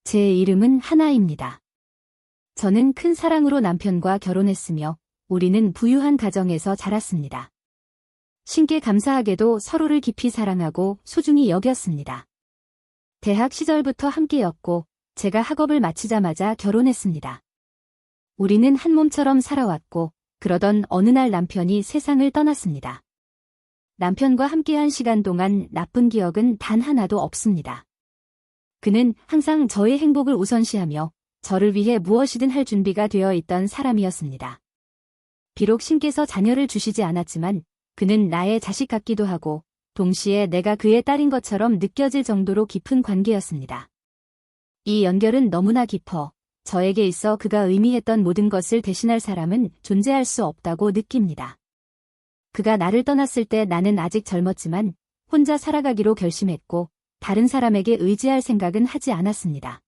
제 이름은 하나입니다. 저는 큰 사랑으로 남편과 결혼했으며 우리는 부유한 가정에서 자랐습니다. 신께 감사하게도 서로를 깊이 사랑하고 소중히 여겼습니다. 대학 시절부터 함께였고 제가 학업을 마치자마자 결혼했습니다. 우리는 한 몸처럼 살아왔고 그러던 어느 날 남편이 세상을 떠났습니다. 남편과 함께한 시간 동안 나쁜 기억은 단 하나도 없습니다. 그는 항상 저의 행복을 우선시하며 저를 위해 무엇이든 할 준비가 되어 있던 사람이었습니다. 비록 신께서 자녀를 주시지 않았지만 그는 나의 자식 같기도 하고 동시에 내가 그의 딸인 것처럼 느껴질 정도로 깊은 관계였습니다. 이 연결은 너무나 깊어 저에게 있어 그가 의미했던 모든 것을 대신할 사람은 존재할 수 없다고 느낍니다. 그가 나를 떠났을 때 나는 아직 젊었지만 혼자 살아가기로 결심했고 다른 사람에게 의지할 생각은 하지 않았습니다.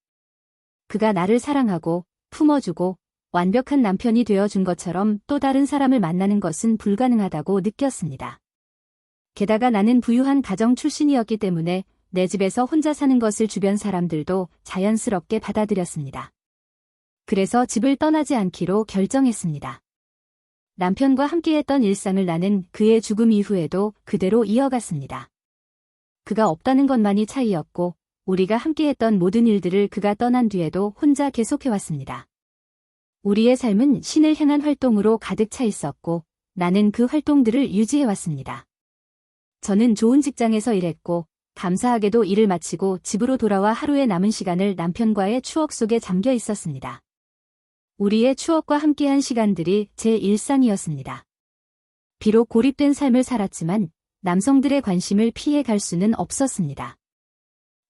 그가 나를 사랑하고 품어주고 완벽한 남편이 되어준 것처럼 또 다른 사람을 만나는 것은 불가능하다고 느꼈습니다. 게다가 나는 부유한 가정 출신이었기 때문에 내 집에서 혼자 사는 것을 주변 사람들도 자연스럽게 받아들였습니다. 그래서 집을 떠나지 않기로 결정했습니다. 남편과 함께했던 일상을 나는 그의 죽음 이후에도 그대로 이어갔습니다. 그가 없다는 것만이 차이였고 우리가 함께했던 모든 일들을 그가 떠난 뒤에도 혼자 계속해왔습니다. 우리의 삶은 신을 향한 활동으로 가득 차 있었고 나는 그 활동들을 유지해왔습니다. 저는 좋은 직장에서 일했고 감사하게도 일을 마치고 집으로 돌아와 하루의 남은 시간을 남편과의 추억 속에 잠겨 있었습니다. 우리의 추억과 함께한 시간들이 제 일상이었습니다. 비록 고립된 삶을 살았지만 남성들의 관심을 피해 갈 수는 없었습니다.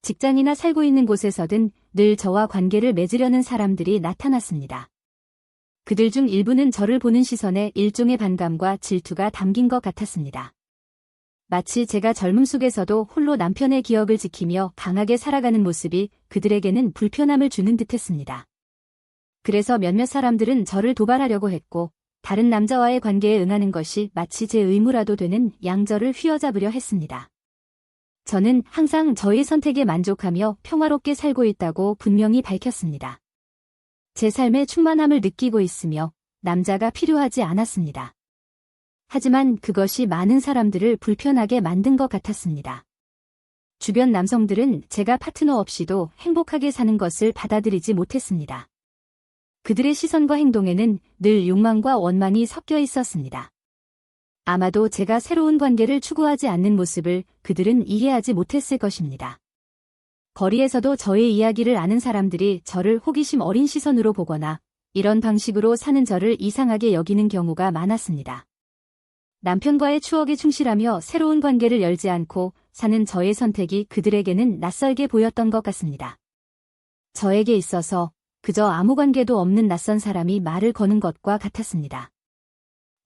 직장이나 살고 있는 곳에서든 늘 저와 관계를 맺으려는 사람들이 나타났습니다. 그들 중 일부는 저를 보는 시선에 일종의 반감과 질투가 담긴 것 같았습니다. 마치 제가 젊음 속에서도 홀로 남편의 기억을 지키며 강하게 살아가는 모습이 그들에게는 불편함을 주는 듯했습니다. 그래서 몇몇 사람들은 저를 도발하려고 했고 다른 남자와의 관계에 응하는 것이 마치 제 의무라도 되는 양저를 휘어잡으려 했습니다. 저는 항상 저의 선택에 만족하며 평화롭게 살고 있다고 분명히 밝혔습니다. 제 삶에 충만함을 느끼고 있으며 남자가 필요하지 않았습니다. 하지만 그것이 많은 사람들을 불편하게 만든 것 같았습니다. 주변 남성들은 제가 파트너 없이도 행복하게 사는 것을 받아들이지 못했습니다. 그들의 시선과 행동에는 늘 욕망과 원망이 섞여 있었습니다. 아마도 제가 새로운 관계를 추구하지 않는 모습을 그들은 이해하지 못했을 것입니다. 거리에서도 저의 이야기를 아는 사람들이 저를 호기심 어린 시선으로 보거나 이런 방식으로 사는 저를 이상하게 여기는 경우가 많았습니다. 남편과의 추억에 충실하며 새로운 관계를 열지 않고 사는 저의 선택이 그들에게는 낯설게 보였던 것 같습니다. 저에게 있어서 그저 아무 관계도 없는 낯선 사람이 말을 거는 것과 같았습니다.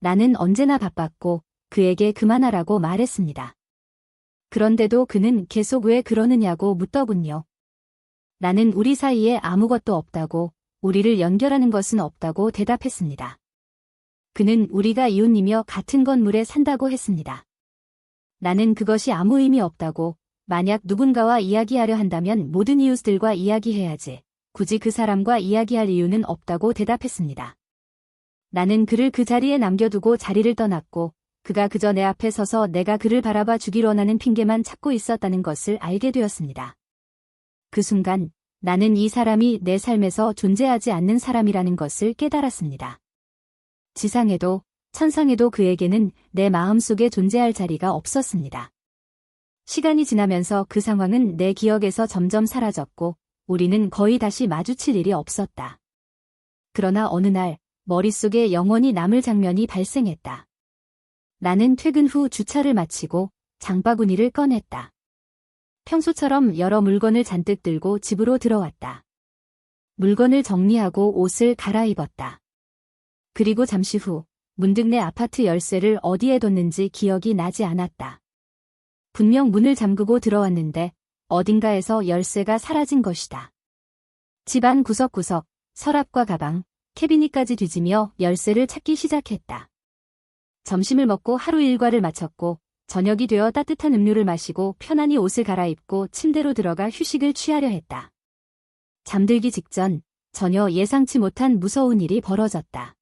나는 언제나 바빴고 그에게 그만하라고 말했습니다. 그런데도 그는 계속 왜 그러느냐고 묻더군요. 나는 우리 사이에 아무것도 없다고, 우리를 연결하는 것은 없다고 대답했습니다. 그는 우리가 이웃이며 같은 건물에 산다고 했습니다. 나는 그것이 아무 의미 없다고, 만약 누군가와 이야기하려 한다면 모든 이웃들과 이야기해야지, 굳이 그 사람과 이야기할 이유는 없다고 대답했습니다. 나는 그를 그 자리에 남겨두고 자리를 떠났고 그가 그저 내 앞에 서서 내가 그를 바라봐 주기로 원하는 핑계만 찾고 있었다는 것을 알게 되었습니다. 그 순간 나는 이 사람이 내 삶에서 존재하지 않는 사람이라는 것을 깨달았습니다. 지상에도 천상에도 그에게는 내 마음속에 존재할 자리가 없었습니다. 시간이 지나면서 그 상황은 내 기억에서 점점 사라졌고 우리는 거의 다시 마주칠 일이 없었다. 그러나 어느 날 머릿속에 영원히 남을 장면이 발생했다. 나는 퇴근 후 주차를 마치고 장바구니를 꺼냈다. 평소처럼 여러 물건을 잔뜩 들고 집으로 들어왔다. 물건을 정리하고 옷을 갈아입었다. 그리고 잠시 후 문득 내 아파트 열쇠를 어디에 뒀는지 기억이 나지 않았다. 분명 문을 잠그고 들어왔는데 어딘가에서 열쇠가 사라진 것이다. 집안 구석구석, 서랍과 가방, 캐비닛까지 뒤지며 열쇠를 찾기 시작했다. 점심을 먹고 하루 일과를 마쳤고 저녁이 되어 따뜻한 음료를 마시고 편안히 옷을 갈아입고 침대로 들어가 휴식을 취하려 했다. 잠들기 직전 전혀 예상치 못한 무서운 일이 벌어졌다.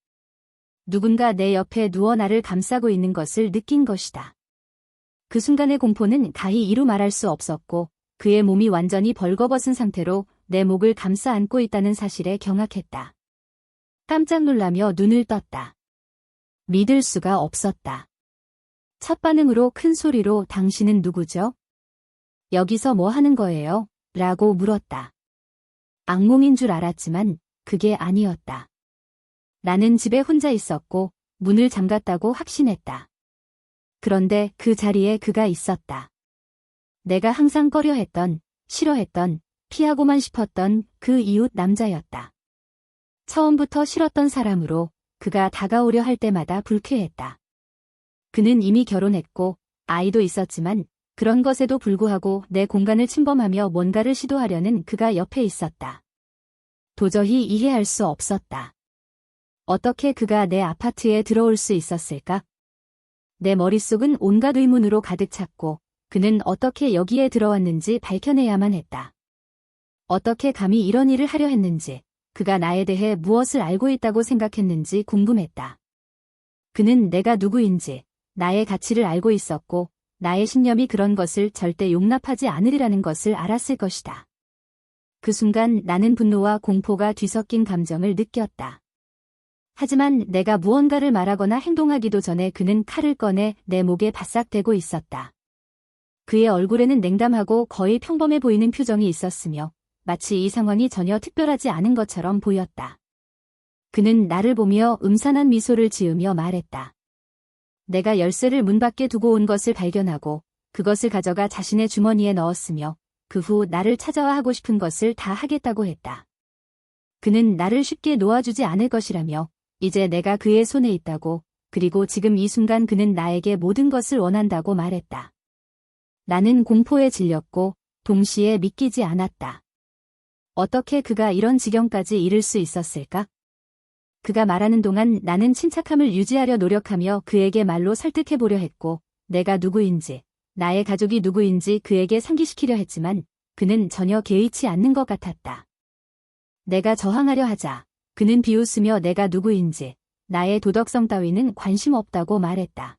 누군가 내 옆에 누워 나를 감싸고 있는 것을 느낀 것이다. 그 순간의 공포는 가히 이루 말할 수 없었고 그의 몸이 완전히 벌거벗은 상태로 내 목을 감싸 안고 있다는 사실에 경악했다. 깜짝 놀라며 눈을 떴다. 믿을 수가 없었다. 첫 반응으로 큰 소리로 당신은 누구죠? 여기서 뭐 하는 거예요? 라고 물었다. 악몽인 줄 알았지만 그게 아니었다. 나는 집에 혼자 있었고 문을 잠갔다고 확신했다. 그런데 그 자리에 그가 있었다. 내가 항상 꺼려했던, 싫어했던, 피하고만 싶었던 그 이웃 남자였다. 처음부터 싫었던 사람으로 그가 다가오려 할 때마다 불쾌했다. 그는 이미 결혼했고 아이도 있었지만 그런 것에도 불구하고 내 공간을 침범하며 뭔가를 시도하려는 그가 옆에 있었다. 도저히 이해할 수 없었다. 어떻게 그가 내 아파트에 들어올 수 있었을까? 내 머릿속은 온갖 의문으로 가득 찼고 그는 어떻게 여기에 들어왔는지 밝혀내야만 했다. 어떻게 감히 이런 일을 하려 했는지, 그가 나에 대해 무엇을 알고 있다고 생각했는지 궁금했다. 그는 내가 누구인지, 나의 가치를 알고 있었고 나의 신념이 그런 것을 절대 용납하지 않으리라는 것을 알았을 것이다. 그 순간 나는 분노와 공포가 뒤섞인 감정을 느꼈다. 하지만 내가 무언가를 말하거나 행동하기도 전에 그는 칼을 꺼내 내 목에 바싹 대고 있었다. 그의 얼굴에는 냉담하고 거의 평범해 보이는 표정이 있었으며 마치 이 상황이 전혀 특별하지 않은 것처럼 보였다. 그는 나를 보며 음산한 미소를 지으며 말했다. 내가 열쇠를 문 밖에 두고 온 것을 발견하고 그것을 가져가 자신의 주머니에 넣었으며 그 후 나를 찾아와 하고 싶은 것을 다 하겠다고 했다. 그는 나를 쉽게 놓아주지 않을 것이라며 이제 내가 그의 손에 있다고, 그리고 지금 이 순간 그는 나에게 모든 것을 원한다고 말했다. 나는 공포에 질렸고 동시에 믿기지 않았다. 어떻게 그가 이런 지경까지 이를 수 있었을까? 그가 말하는 동안 나는 침착함을 유지하려 노력하며 그에게 말로 설득해보려 했고 내가 누구인지, 나의 가족이 누구인지 그에게 상기시키려 했지만 그는 전혀 개의치 않는 것 같았다. 내가 저항하려 하자 그는 비웃으며 내가 누구인지, 나의 도덕성 따위는 관심 없다고 말했다.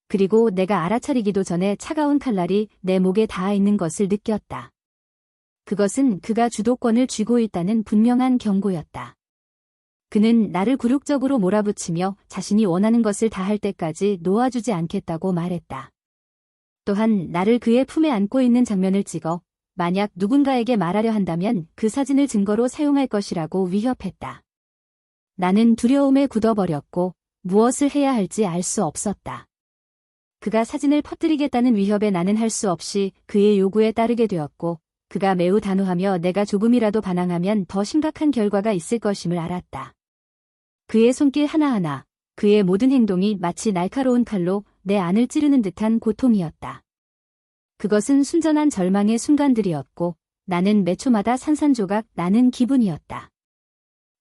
그리고 내가 알아차리기도 전에 차가운 칼날이 내 목에 닿아 있는 것을 느꼈다. 그것은 그가 주도권을 쥐고 있다는 분명한 경고였다. 그는 나를 굴욕적으로 몰아붙이며 자신이 원하는 것을 다 할 때까지 놓아주지 않겠다고 말했다. 또한 나를 그의 품에 안고 있는 장면을 찍어 만약 누군가에게 말하려 한다면 그 사진을 증거로 사용할 것이라고 위협했다. 나는 두려움에 굳어버렸고 무엇을 해야 할지 알 수 없었다. 그가 사진을 퍼뜨리겠다는 위협에 나는 할 수 없이 그의 요구에 따르게 되었고 그가 매우 단호하며 내가 조금이라도 반항하면 더 심각한 결과가 있을 것임을 알았다. 그의 손길 하나하나, 그의 모든 행동이 마치 날카로운 칼로 내 안을 찌르는 듯한 고통이었다. 그것은 순전한 절망의 순간들이었고 나는 매 초마다 산산조각 나는 기분이었다.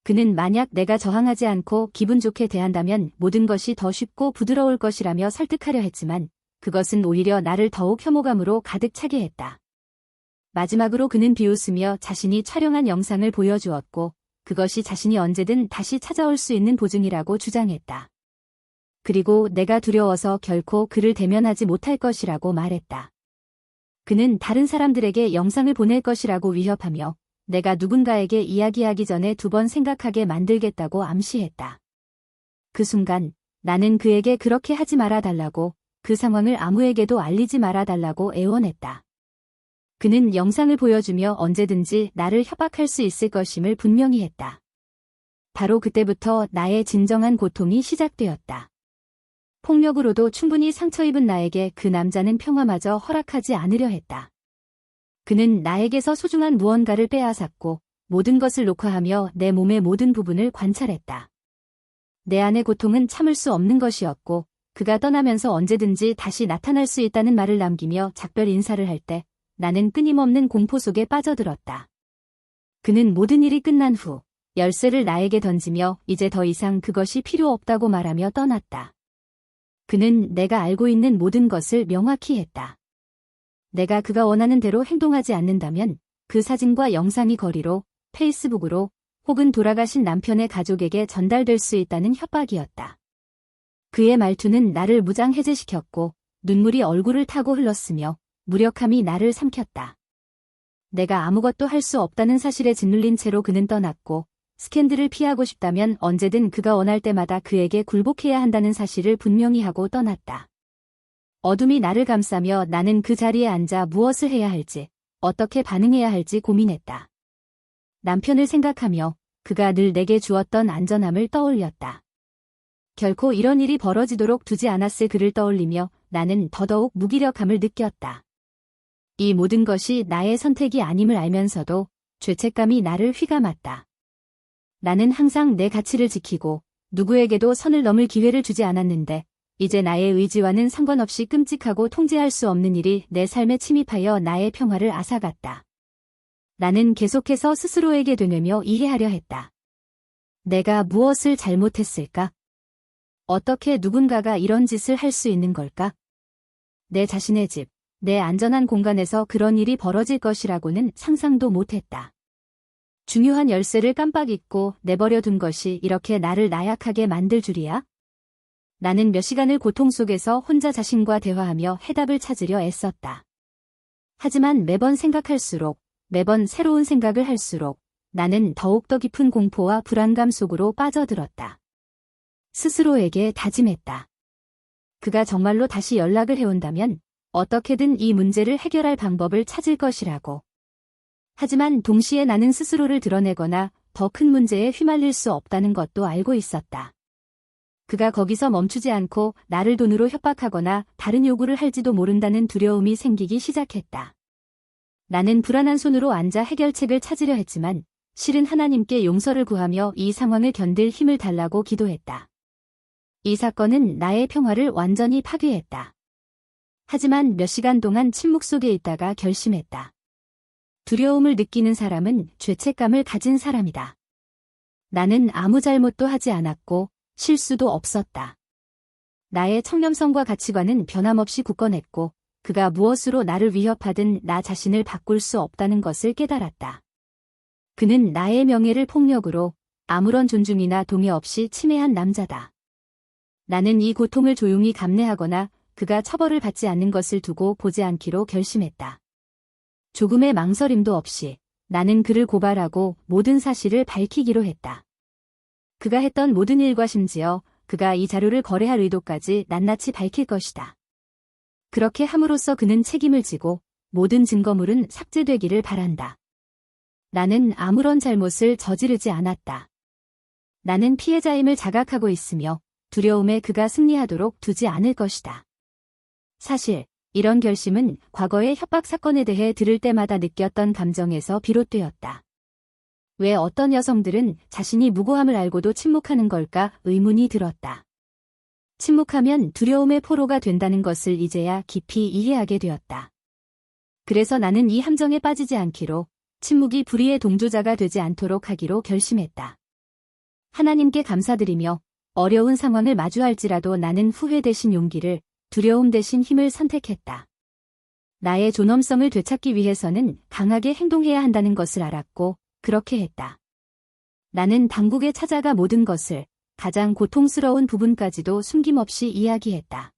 그는 만약 내가 저항하지 않고 기분 좋게 대한다면 모든 것이 더 쉽고 부드러울 것이라며 설득하려 했지만 그것은 오히려 나를 더욱 혐오감으로 가득 차게 했다. 마지막으로 그는 비웃으며 자신이 촬영한 영상을 보여주었고 그것이 자신이 언제든 다시 찾아올 수 있는 보증이라고 주장했다. 그리고 내가 두려워서 결코 그를 대면하지 못할 것이라고 말했다. 그는 다른 사람들에게 영상을 보낼 것이라고 위협하며 내가 누군가에게 이야기하기 전에 2번 생각하게 만들겠다고 암시했다. 그 순간 나는 그에게 그렇게 하지 말아달라고, 그 상황을 아무에게도 알리지 말아달라고 애원했다. 그는 영상을 보여주며 언제든지 나를 협박할 수 있을 것임을 분명히 했다. 바로 그때부터 나의 진정한 고통이 시작되었다. 폭력으로도 충분히 상처 입은 나에게 그 남자는 평화마저 허락하지 않으려 했다. 그는 나에게서 소중한 무언가를 빼앗았고 모든 것을 녹화하며 내 몸의 모든 부분을 관찰했다. 내 안의 고통은 참을 수 없는 것이었고 그가 떠나면서 언제든지 다시 나타날 수 있다는 말을 남기며 작별 인사를 할 때 나는 끊임없는 공포 속에 빠져들었다. 그는 모든 일이 끝난 후 열쇠를 나에게 던지며 이제 더 이상 그것이 필요 없다고 말하며 떠났다. 그는 내가 알고 있는 모든 것을 명확히 했다. 내가 그가 원하는 대로 행동하지 않는다면 그 사진과 영상이 거리로 페이스북으로 혹은 돌아가신 남편의 가족에게 전달될 수 있다는 협박이었다. 그의 말투는 나를 무장해제시켰고 눈물이 얼굴을 타고 흘렀으며 무력함이 나를 삼켰다. 내가 아무것도 할 수 없다는 사실에 짓눌린 채로 그는 떠났고 스캔들을 피하고 싶다면 언제든 그가 원할 때마다 그에게 굴복해야 한다는 사실을 분명히 하고 떠났다. 어둠이 나를 감싸며 나는 그 자리에 앉아 무엇을 해야 할지, 어떻게 반응해야 할지 고민했다. 남편을 생각하며 그가 늘 내게 주었던 안전함을 떠올렸다. 결코 이런 일이 벌어지도록 두지 않았을 그를 떠올리며 나는 더더욱 무기력함을 느꼈다. 이 모든 것이 나의 선택이 아님을 알면서도 죄책감이 나를 휘감았다. 나는 항상 내 가치를 지키고 누구에게도 선을 넘을 기회를 주지 않았는데 이제 나의 의지와는 상관없이 끔찍하고 통제할 수 없는 일이 내 삶에 침입하여 나의 평화를 앗아갔다. 나는 계속해서 스스로에게 되뇌며 이해하려 했다. 내가 무엇을 잘못했을까? 어떻게 누군가가 이런 짓을 할 수 있는 걸까? 내 자신의 집, 내 안전한 공간에서 그런 일이 벌어질 것이라고는 상상도 못했다. 중요한 열쇠를 깜빡 잊고 내버려 둔 것이 이렇게 나를 나약하게 만들 줄이야? 나는 몇 시간을 고통 속에서 혼자 자신과 대화하며 해답을 찾으려 애썼다. 하지만 매번 생각할수록, 매번 새로운 생각을 할수록 나는 더욱더 깊은 공포와 불안감 속으로 빠져들었다. 스스로에게 다짐했다. 그가 정말로 다시 연락을 해온다면 어떻게든 이 문제를 해결할 방법을 찾을 것이라고. 하지만 동시에 나는 스스로를 드러내거나 더 큰 문제에 휘말릴 수 없다는 것도 알고 있었다. 그가 거기서 멈추지 않고 나를 돈으로 협박하거나 다른 요구를 할지도 모른다는 두려움이 생기기 시작했다. 나는 불안한 손으로 앉아 해결책을 찾으려 했지만 실은 하나님께 용서를 구하며 이 상황을 견딜 힘을 달라고 기도했다. 이 사건은 나의 평화를 완전히 파괴했다. 하지만 몇 시간 동안 침묵 속에 있다가 결심했다. 두려움을 느끼는 사람은 죄책감을 가진 사람이다. 나는 아무 잘못도 하지 않았고 실수도 없었다. 나의 청렴성과 가치관은 변함없이 굳건했고 그가 무엇으로 나를 위협하든 나 자신을 바꿀 수 없다는 것을 깨달았다. 그는 나의 명예를 폭력으로 아무런 존중이나 동의 없이 침해한 남자다. 나는 이 고통을 조용히 감내하거나 그가 처벌을 받지 않는 것을 두고 보지 않기로 결심했다. 조금의 망설임도 없이 나는 그를 고발하고 모든 사실을 밝히기로 했다. 그가 했던 모든 일과 심지어 그가 이 자료를 거래할 의도까지 낱낱이 밝힐 것이다. 그렇게 함으로써 그는 책임을 지고 모든 증거물은 삭제되기를 바란다. 나는 아무런 잘못을 저지르지 않았다. 나는 피해자임을 자각하고 있으며 두려움에 그가 승리하도록 두지 않을 것이다. 사실 이런 결심은 과거의 협박 사건에 대해 들을 때마다 느꼈던 감정에서 비롯되었다. 왜 어떤 여성들은 자신이 무고함을 알고도 침묵하는 걸까 의문이 들었다. 침묵하면 두려움의 포로가 된다는 것을 이제야 깊이 이해하게 되었다. 그래서 나는 이 함정에 빠지지 않기로 침묵이 불의의 동조자가 되지 않도록 하기로 결심했다. 하나님께 감사드리며 어려운 상황을 마주할지라도 나는 후회 대신 용기를, 두려움 대신 힘을 선택했다. 나의 존엄성을 되찾기 위해서는 강하게 행동해야 한다는 것을 알았고 그렇게 했다. 나는 당국에 찾아가 모든 것을, 가장 고통스러운 부분까지도 숨김없이 이야기했다.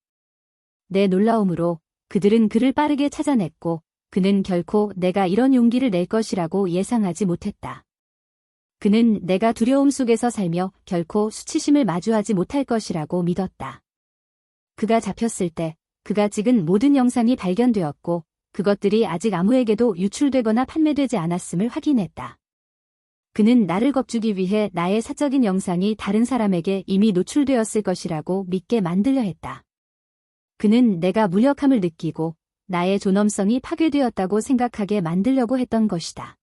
내 놀라움으로 그들은 그를 빠르게 찾아냈고 그는 결코 내가 이런 용기를 낼 것이라고 예상하지 못했다. 그는 내가 두려움 속에서 살며 결코 수치심을 마주하지 못할 것이라고 믿었다. 그가 잡혔을 때 그가 찍은 모든 영상이 발견되었고 그것들이 아직 아무에게도 유출되거나 판매되지 않았음을 확인했다. 그는 나를 겁주기 위해 나의 사적인 영상이 다른 사람에게 이미 노출되었을 것이라고 믿게 만들려 했다. 그는 내가 무력함을 느끼고 나의 존엄성이 파괴되었다고 생각하게 만들려고 했던 것이다.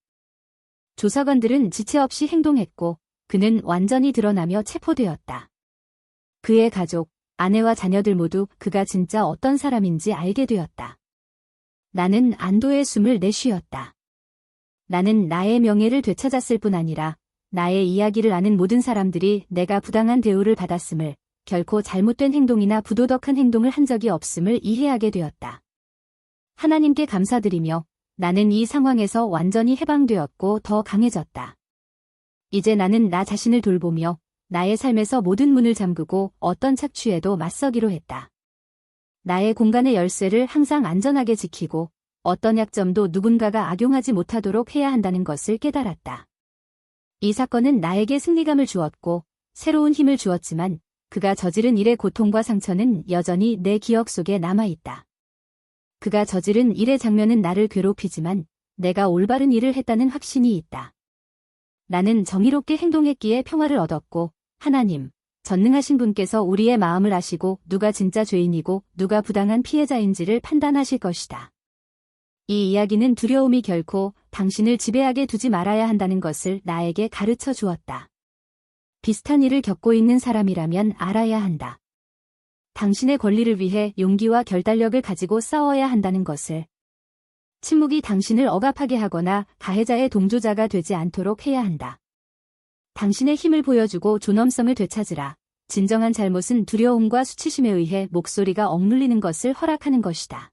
조사관들은 지체 없이 행동했고 그는 완전히 드러나며 체포되었다. 그의 가족, 아내와 자녀들 모두 그가 진짜 어떤 사람인지 알게 되었다. 나는 안도의 숨을 내쉬었다. 나는 나의 명예를 되찾았을 뿐 아니라 나의 이야기를 아는 모든 사람들이 내가 부당한 대우를 받았음을, 결코 잘못된 행동이나 부도덕한 행동을 한 적이 없음을 이해하게 되었다. 하나님께 감사드리며 나는 이 상황에서 완전히 해방되었고 더 강해졌다. 이제 나는 나 자신을 돌보며 나의 삶에서 모든 문을 잠그고 어떤 착취에도 맞서기로 했다. 나의 공간의 열쇠를 항상 안전하게 지키고 어떤 약점도 누군가가 악용하지 못하도록 해야 한다는 것을 깨달았다. 이 사건은 나에게 승리감을 주었고 새로운 힘을 주었지만 그가 저지른 일의 고통과 상처는 여전히 내 기억 속에 남아있다. 그가 저지른 일의 장면은 나를 괴롭히지만 내가 올바른 일을 했다는 확신이 있다. 나는 정의롭게 행동했기에 평화를 얻었고 하나님, 전능하신 분께서 우리의 마음을 아시고 누가 진짜 죄인이고 누가 부당한 피해자인지를 판단하실 것이다. 이 이야기는 두려움이 결코 당신을 지배하게 두지 말아야 한다는 것을 나에게 가르쳐 주었다. 비슷한 일을 겪고 있는 사람이라면 알아야 한다. 당신의 권리를 위해 용기와 결단력을 가지고 싸워야 한다는 것을. 침묵이 당신을 억압하게 하거나 가해자의 동조자가 되지 않도록 해야 한다. 당신의 힘을 보여주고 존엄성을 되찾으라. 진정한 잘못은 두려움과 수치심에 의해 목소리가 억눌리는 것을 허락하는 것이다.